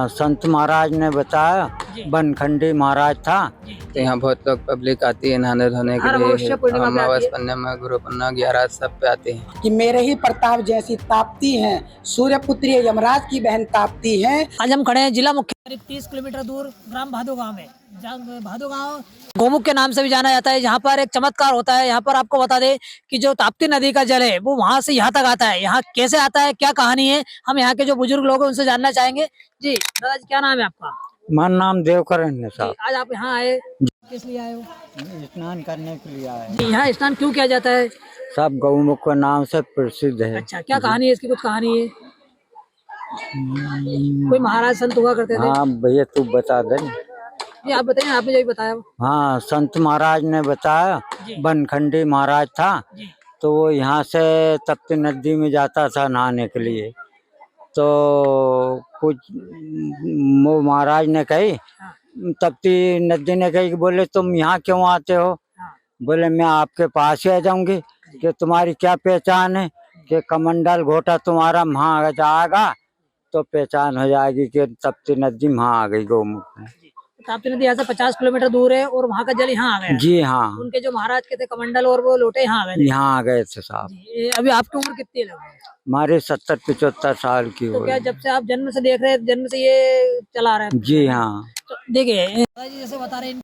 हाँ, संत महाराज ने बताया, बनखंडी महाराज था। तो यहाँ बहुत लोग पब्लिक आती है नहाने धोने के लिए, अमावस पूर्णिमा, गुरु पूर्णिमा, 11 सब पे आते हैं। कि मेरे ही प्रताप जैसी ताप्ती हैं, सूर्यपुत्री यमराज की बहन ताप्ती हैं। आज हम खड़े हैं जिला मुख्यालय 30 किलोमीटर दूर ग्राम भादो गाँव में। भादो गाँव गोमुख के नाम से भी जाना जाता है। यहाँ पर एक चमत्कार होता है। यहाँ पर आपको बता दें कि जो ताप्ती नदी का जल है वो वहाँ से यहाँ तक आता है। यहाँ कैसे आता है, क्या कहानी है, हम यहाँ के जो बुजुर्ग लोग हैं उनसे जानना चाहेंगे। जी दादाजी, क्या नाम है आपका? मेरा नाम देवकरण साहब। आज आप यहाँ आए, किस लिए आए हो? स्नान करने के लिए आए। यहाँ स्नान क्यों किया जाता है? सब गौमुख के नाम से प्रसिद्ध है। अच्छा, क्या कहानी है इसकी? कुछ कहानी है? कोई महाराज संत हुआ करते थे? हाँ भैया, तू बता दे। जी आप बताइए, आपने जो बताया। हाँ, संत महाराज ने बताया, बनखंडी महाराज था। तो वो यहाँ से तप्ती नदी में जाता था नहाने के लिए। तो कुछ वो महाराज ने कही, तप्ती नदी ने कही कि बोले तुम यहाँ क्यों आते हो? बोले मैं आपके पास ही आ जाऊंगी। कि तुम्हारी क्या पहचान है? कि कमंडल घोटा तुम्हारा वहाँ जाएगा तो पहचान हो जाएगी कि तप्ती नदी वहाँ आ गई गौमुख में। ताप्ती नदी यहाँ से 50 किलोमीटर दूर है और वहाँ का जल यहाँ आ गया। जी हाँ, उनके जो महाराज के थे कमंडल और वो लोटे यहाँ आ गए। यहाँ आ गए थे साहब। अभी आपकी उम्र कितनी है लगभग? हमारे 70-75 साल की तो हो। क्या जब से आप जन्म से देख रहे हैं, जन्म से ये चला रहे हैं? जी हाँ। तो देखिए दादाजी जैसे बता रहे हैं,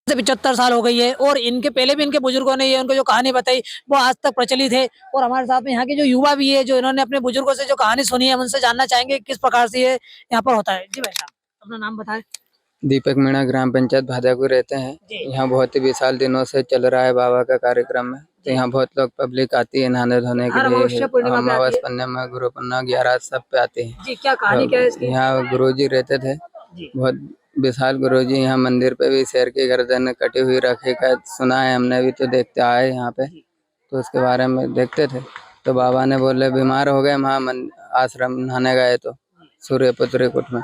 75 साल हो गई है और इनके पहले भी इनके बुजुर्गों ने ये उनको जो कहानी बताई वो आज तक प्रचलित है। और हमारे साथ में यहाँ के जो युवा भी है, जो इन्होंने अपने बुजुर्गों से जो कहानी सुनी है, हम उनसे जानना चाहेंगे किस प्रकार से ये यहाँ पर होता है। जी भाई साहब, अपना नाम बताएं। दीपक मीणा, ग्राम पंचायत भादापुर रहते हैं। यहाँ बहुत ही 20 साल दिनों से चल रहा है बाबा का कार्यक्रम में। तो यहाँ बहुत लोग पब्लिक आती है नहाने धोने के लिए, अमावस पूर्णिमा, गुरु पूर्णिमा, 11 सब पे आते हैं। जी क्या कहानी क्या है इसकी? यहाँ गुरुजी रहते थे, बहुत विशाल गुरुजी। यहाँ मंदिर पे भी शेर की गर्दन कटी हुई रखे का सुना है हमने भी, तो देखते आए यहाँ पे, तो उसके बारे में देखते थे। तो बाबा ने बोले बीमार हो गए वहाँ आश्रम नहाने गए तो सूर्यपुत्री कुट में।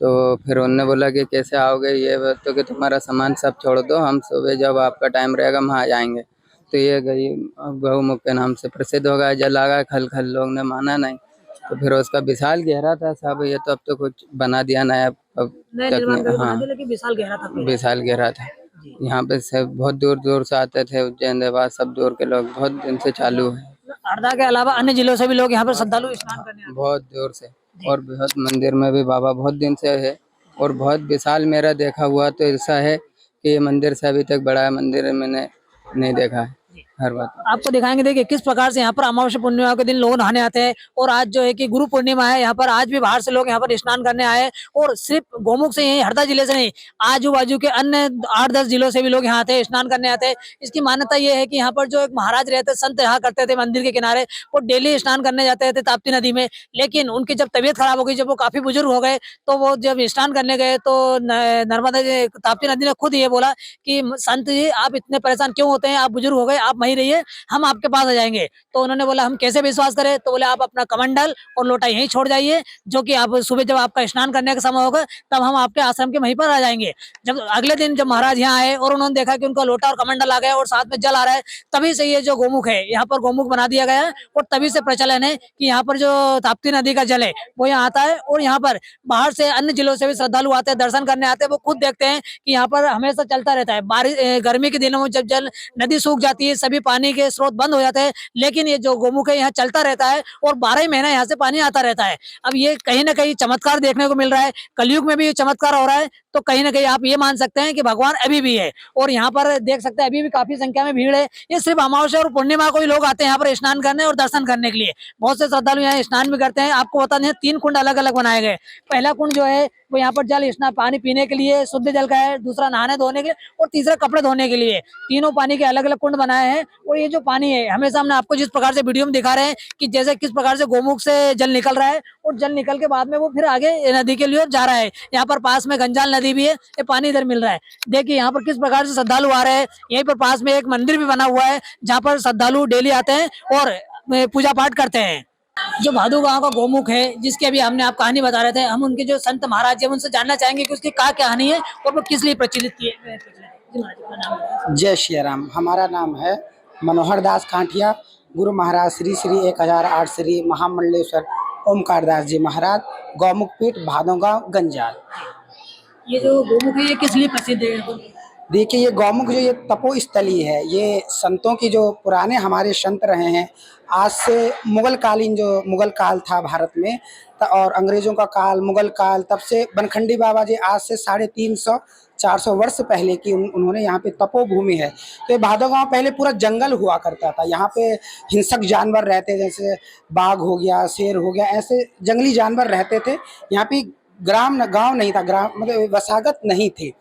तो फिर उन्होंने बोला कि कैसे आओगे, ये तो कि तुम्हारा सामान सब छोड़ दो, हम सुबह जब आपका टाइम रहेगा वहाँ आ जाएंगे। तो ये गौमुख के नाम से प्रसिद्ध हो गया। जल आ गया, खल खल लोग ने माना नहीं। तो फिर उसका विशाल गहरा था साहब, ये तो अब तो कुछ बना दिया नया। हाँ, विशाल गहरा था। यहाँ पे से बहुत दूर दूर से आते थे, उज्जैन देवास सब दूर के लोग, बहुत दिन से चालू है। हरदा के अलावा अन्य जिलों से भी लोग यहाँ पर श्रद्धालु स्नान करने आते हैं। बहुत दूर से, और बहुत मंदिर में भी बाबा बहुत दिन से है। और बहुत विशाल मेरा देखा हुआ तो ऐसा है कि ये मंदिर से अभी तक बड़ा मंदिर मैंने नहीं देखा है। हर बात आपको दिखाएंगे। देखिए किस प्रकार से यहाँ पर अमावस्या पूर्णिमा के दिन लोग नहाने आते हैं। और आज जो है कि गुरु पूर्णिमा है, यहाँ पर आज भी बाहर से लोग यहाँ पर स्नान करने आए। और सिर्फ गोमुख से ही, हरदा जिले से नहीं, आजू बाजू के अन्य 8-10 जिलों से भी लोग यहाँ आते हैं, स्नान करने आते हैं। इसकी मान्यता ये है कि यहाँ पर जो एक महाराज रहते, संत रहा करते थे मंदिर के किनारे, वो डेली स्नान करने जाते थे ताप्ती नदी में। लेकिन उनकी जब तबीयत खराब हो गई, जब वो काफी बुजुर्ग हो गए, तो वो जब स्नान करने गए तो नर्मदा ताप्ती नदी ने खुद ये बोला कि संत जी आप इतने परेशान क्यों होते हैं, आप बुजुर्ग हो गए, आप वहीं रहिए, हम आपके पास आ जाएंगे। तो उन्होंने बोला हम कैसे विश्वास करें? तो बोले आप अपना कमंडल और लोटा यहीं छोड़ जाइए, जो कि आप सुबह जब आपका स्नान करने का समय होगा तब हम आपके आश्रम के वहीं पर आ जाएंगे। जब अगले दिन जब महाराज यहाँ आए और उन्होंने देखा कि उनका लोटा और कमंडल आ गया और साथ में जल आ रहा है, तभी से ये जो गोमुख है यहाँ पर गोमुख बना दिया गया है। और तभी से प्रचलन है कि यहाँ पर जो ताप्ती नदी का जल है वो यहाँ आता है। और यहाँ पर बाहर से अन्य जिलों से भी श्रद्धालु आते हैं, दर्शन करने आते हैं। वो खुद देखते हैं कि यहाँ पर हमेशा चलता रहता है। बारिश गर्मी के दिनों में जब जल नदी सूख जाती है, सभी पानी के स्रोत बंद हो जाते हैं, लेकिन ये जो गोमुख है यहाँ चलता रहता है और 12 ही महीना यहाँ से पानी आता रहता है। अब ये कहीं ना कहीं चमत्कार देखने को मिल रहा है। कलयुग में भी ये चमत्कार हो रहा है, तो कहीं ना कहीं आप ये मान सकते हैं कि भगवान अभी भी है। और यहाँ पर देख सकते हैं अभी भी काफी संख्या में भीड़ है। ये सिर्फ अमावस्या और पूर्णिमा को ही लोग आते हैं यहाँ पर स्नान करने और दर्शन करने के लिए। बहुत से श्रद्धालु यहाँ स्नान भी करते हैं। आपको बता दें 3 कुंड अलग अलग बनाए गए। पहला कुंड जो है वो यहाँ पर जल स्नान पानी पीने के लिए शुद्ध जल का है, दूसरा नहाने धोने के लिए और तीसरा कपड़े धोने के लिए। तीनों पानी के अलग अलग कुंड बनाए हैं। और ये जो पानी है हमेशा हमने आपको जिस प्रकार से वीडियो में दिखा रहे हैं कि जैसे किस प्रकार से गोमुख से जल निकल रहा है और जल निकल के बाद में वो फिर आगे नदी के लिए जा रहा है। यहाँ पर पास में गंजाल नदी भी है, ये पानी इधर मिल रहा है। देखिए यहाँ पर किस प्रकार से श्रद्धालु आ रहे हैं। यहीं पर पास में एक मंदिर भी बना हुआ है जहाँ पर श्रद्धालु डेली आते हैं और पूजा पाठ करते हैं। जो भादो गांव का गोमुख है, जिसकी अभी हमने आप कहानी बता रहे थे, हम उनके जो संत महाराज है उनसे जानना चाहेंगे कि उसकी क्या कहानी है और वो किस लिए प्रचलित की है। जय श्री राम। हमारा नाम है मनोहर दास कांठिया। गुरु महाराज श्री श्री 1008 श्री महामंडलेश्वर ओमकार दास जी महाराज, गौमुख पीठ, भादोगांव, गंजाल। ये जो गोमुख है ये किस लिए प्रसिद्ध है? देखिए ये गौमुख जो ये तपोस्थली है, ये संतों की जो पुराने हमारे संत रहे हैं, आज से मुगल कालीन जो मुगल काल था भारत में और अंग्रेजों का काल, मुगल काल, तब से बनखंडी बाबा जी आज से 350-400 वर्ष पहले की उन्होंने यहाँ पे तपोभूमि है। तो ये भादोगांव पहले पूरा जंगल हुआ करता था। यहाँ पे हिंसक जानवर रहते, जैसे बाघ हो गया, शेर हो गया, ऐसे जंगली जानवर रहते थे। यहाँ पे गांव नहीं था, ग्राम मतलब वसागत नहीं थी।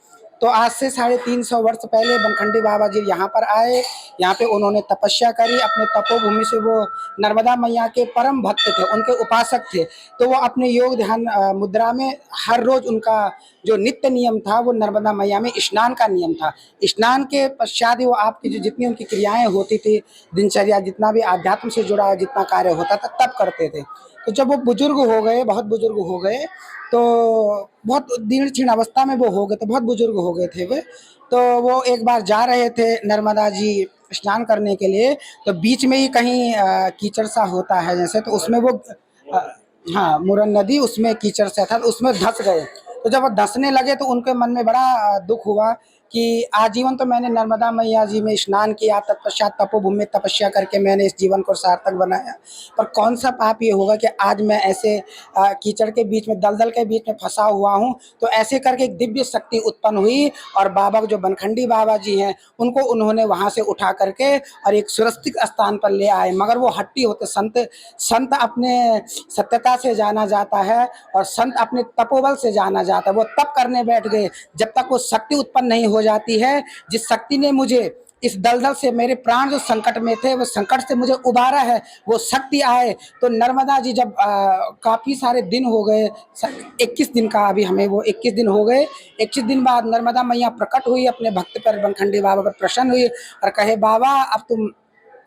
तो आज से 350 वर्ष पहले बनखंडी बाबा जी यहाँ पर आए, यहाँ पे उन्होंने तपस्या करी। अपने तपोभूमि से वो नर्मदा मैया के परम भक्त थे, उनके उपासक थे। तो वो अपने योग ध्यान मुद्रा में हर रोज उनका जो नित्य नियम था वो नर्मदा मैया में स्नान का नियम था। स्नान के पश्चात वो आपकी जो जितनी उनकी क्रियाएं होती थी, दिनचर्या जितना भी आध्यात्म से जुड़ा जितना कार्य होता था तब करते थे। तो जब वो बुजुर्ग हो गए, बहुत बुजुर्ग हो गए, तो बहुत दीर्ण क्षीण अवस्था में वो हो गए, तो बहुत बुजुर्ग हो गए थे वे। तो वो एक बार जा रहे थे नर्मदा जी स्नान करने के लिए, तो बीच में ही कहीं कीचड़ सा होता है जैसे, तो उसमें वो हाँ मुरन नदी, उसमें कीचड़ सा था, तो उसमें धंस गए। तो जब वो धंसने लगे तो उनके मन में बड़ा दुख हुआ कि आजीवन तो मैंने नर्मदा मैया जी में स्नान किया, तत्पश्चात तपोभूमि में तपस्या करके मैंने इस जीवन को सार्थक बनाया, पर कौन सा पाप ये होगा कि आज मैं ऐसे कीचड़ के बीच में, दलदल के बीच में फंसा हुआ हूँ। तो ऐसे करके एक दिव्य शक्ति उत्पन्न हुई और बाबा जो बनखंडी बाबा जी हैं उनको उन्होंने वहाँ से उठा करके और एक सुरक्षित स्थान पर ले आए। मगर वो हट्टी होते संत अपने सत्यता से जाना जाता है और संत अपने तपोबल से जाना जाता है। वो तप करने बैठ गए, जब तक वो शक्ति उत्पन्न नहीं हो जाती है, जिस शक्ति ने मुझे इस दलदल से, मेरे प्राण जो संकट में थे वो संकट से मुझे उबारा है, वो शक्ति आए। तो नर्मदा जी जब काफ़ी सारे दिन हो गए, 21 दिन का अभी हमें वो 21 दिन हो गए, 21 दिन बाद नर्मदा मैया प्रकट हुई, अपने भक्त पर बनखंडी बाबा पर प्रसन्न हुई और कहे बाबा अब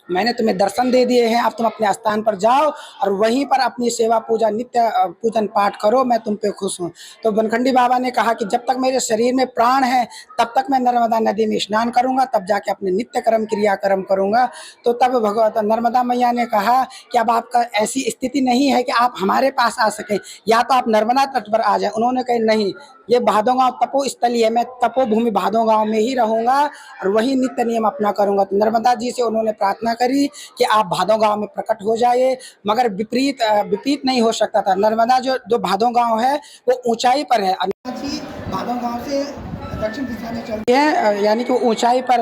मैंने तुम्हें दर्शन दे दिए हैं, अब तुम अपने स्थान पर जाओ और वहीं पर अपनी सेवा पूजा नित्य पूजन पाठ करो, मैं तुम पे खुश हूँ। तो बनखंडी बाबा ने कहा कि जब तक मेरे शरीर में प्राण है तब तक मैं नर्मदा नदी में स्नान करूँगा, तब जाके अपने नित्य कर्म क्रियाक्रम करूँगा। तो तब भगवत नर्मदा मैया ने कहा कि अब आपका ऐसी स्थिति नहीं है कि आप हमारे पास आ सकें, या तो आप नर्मदा तट पर आ जाए। उन्होंने कहा नहीं, ये भादोगांव तपोस्थली है, मैं तपोभूमि भादोगांव में ही रहूँगा और वही नित्य नियम अपना करूँगा। तो नर्मदा जी से उन्होंने प्रार्थना करी कि आप भादोगांव में प्रकट हो जाइए, मगर विपरीत नहीं हो सकता था। नर्मदा जो भादोगांव है वो ऊंचाई पर है, भादोगांव से दक्षिण दिशा में चलती है, यानी कि वो ऊंचाई पर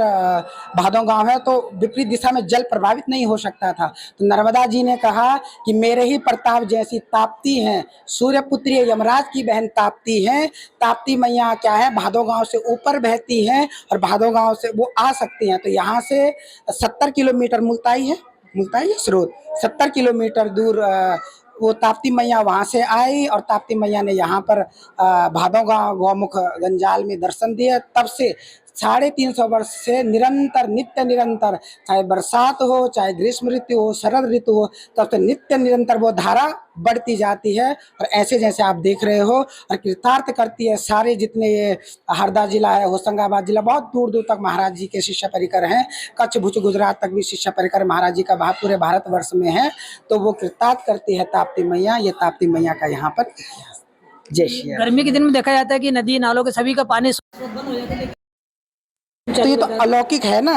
भादोगांव है, तो विपरीत दिशा में जल प्रभावित नहीं हो सकता था। तो नर्मदा जी ने कहा कि मेरे ही प्रताप जैसी ताप्ती हैं, सूर्यपुत्री यमराज की बहन ताप्ती हैं, ताप्ती मैया क्या है भादोगांव से ऊपर बहती हैं और भादोगांव से वो आ सकती हैं। तो यहाँ से 70 किलोमीटर मुल्ताई है स्रोत, 70 किलोमीटर दूर वो ताप्ती मैया वहाँ से आई और ताप्ती मैया ने यहाँ पर भादोगांव गौमुख गंजाल में दर्शन दिए। तब से 350 वर्ष से निरंतर नित्य निरंतर, चाहे बरसात हो, चाहे ग्रीष्म ऋतु हो, शरद ऋतु हो, तब से नित्य निरंतर वो धारा बढ़ती जाती है। और ऐसे जैसे आप देख रहे हो और कृतार्थ करती है सारे जितने ये हरदा जिला है, होशंगाबाद जिला, बहुत दूर दूर तक महाराज जी के शिष्य परिकर हैं, कच्छ भुज गुजरात तक भी शिष्य परिकर महाराज जी का पूरे भारतवर्ष में है। तो वो कृतार्थ करती है ताप्ती मैया, ये ताप्ती मैया का यहाँ पर इतिहास। जय श्री राम। गर्मी के दिन में देखा जाता है कि नदी नालों के सभी का पानी बंद हो जाता है, तो ये तो अलौकिक है ना,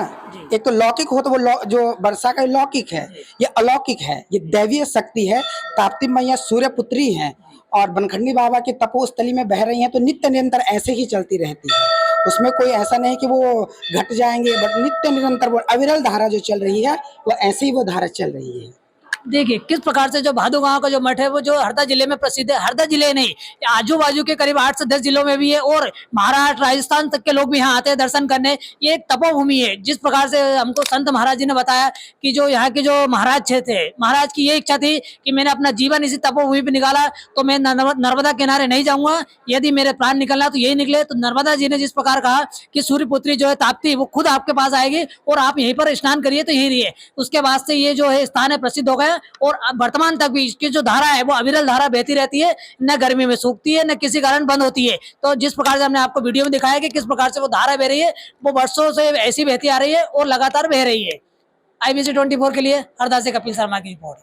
एक तो लौकिक हो तो वो जो वर्षा का लौकिक है, ये अलौकिक है, ये दैवीय शक्ति है। ताप्ती मैया सूर्यपुत्री हैं और बनखंडी बाबा की तपोस्थली में बह रही हैं, तो नित्य निरंतर ऐसे ही चलती रहती है। उसमें कोई ऐसा नहीं कि वो घट जाएंगे, बट नित्य निरंतर वो अविरल धारा जो चल रही है वो ऐसे ही वो धारा चल रही है। देखिए किस प्रकार से जो भादोगांव का जो मठ है वो जो हरदा जिले में प्रसिद्ध है। हरदा जिले नहीं, आजू बाजू के करीब 8 से 10 जिलों में भी है और महाराष्ट्र राजस्थान तक के लोग भी यहाँ आते हैं दर्शन करने। ये एक तपोभूमि है। जिस प्रकार से हमको संत महाराज जी ने बताया कि जो यहाँ के जो महाराज थे, महाराज की ये इच्छा थी कि मैंने अपना जीवन इसी तपोभूमि पे निकाला, तो मैं नर्मदा किनारे नहीं जाऊंगा, यदि मेरे प्राण निकलना तो यही निकले। तो नर्मदा जी ने जिस प्रकार कहा कि सूर्यपुत्री जो है ताप्ती, वो खुद आपके पास आएगी और आप यहीं पर स्नान करिए, तो यहीं रहिए। उसके बाद से ये जो है स्थान है प्रसिद्ध हो गया और वर्तमान तक भी इसकी जो धारा है वो अविरल धारा बहती रहती है, न गर्मी में सूखती है न किसी कारण बंद होती है। तो जिस प्रकार से हमने आपको वीडियो में दिखाया कि किस प्रकार से वो धारा बह रही है, वो वर्षों से ऐसी बहती आ रही है और लगातार बह रही है। IBC 24 के लिए हरदा से कपिल शर्मा की रिपोर्ट।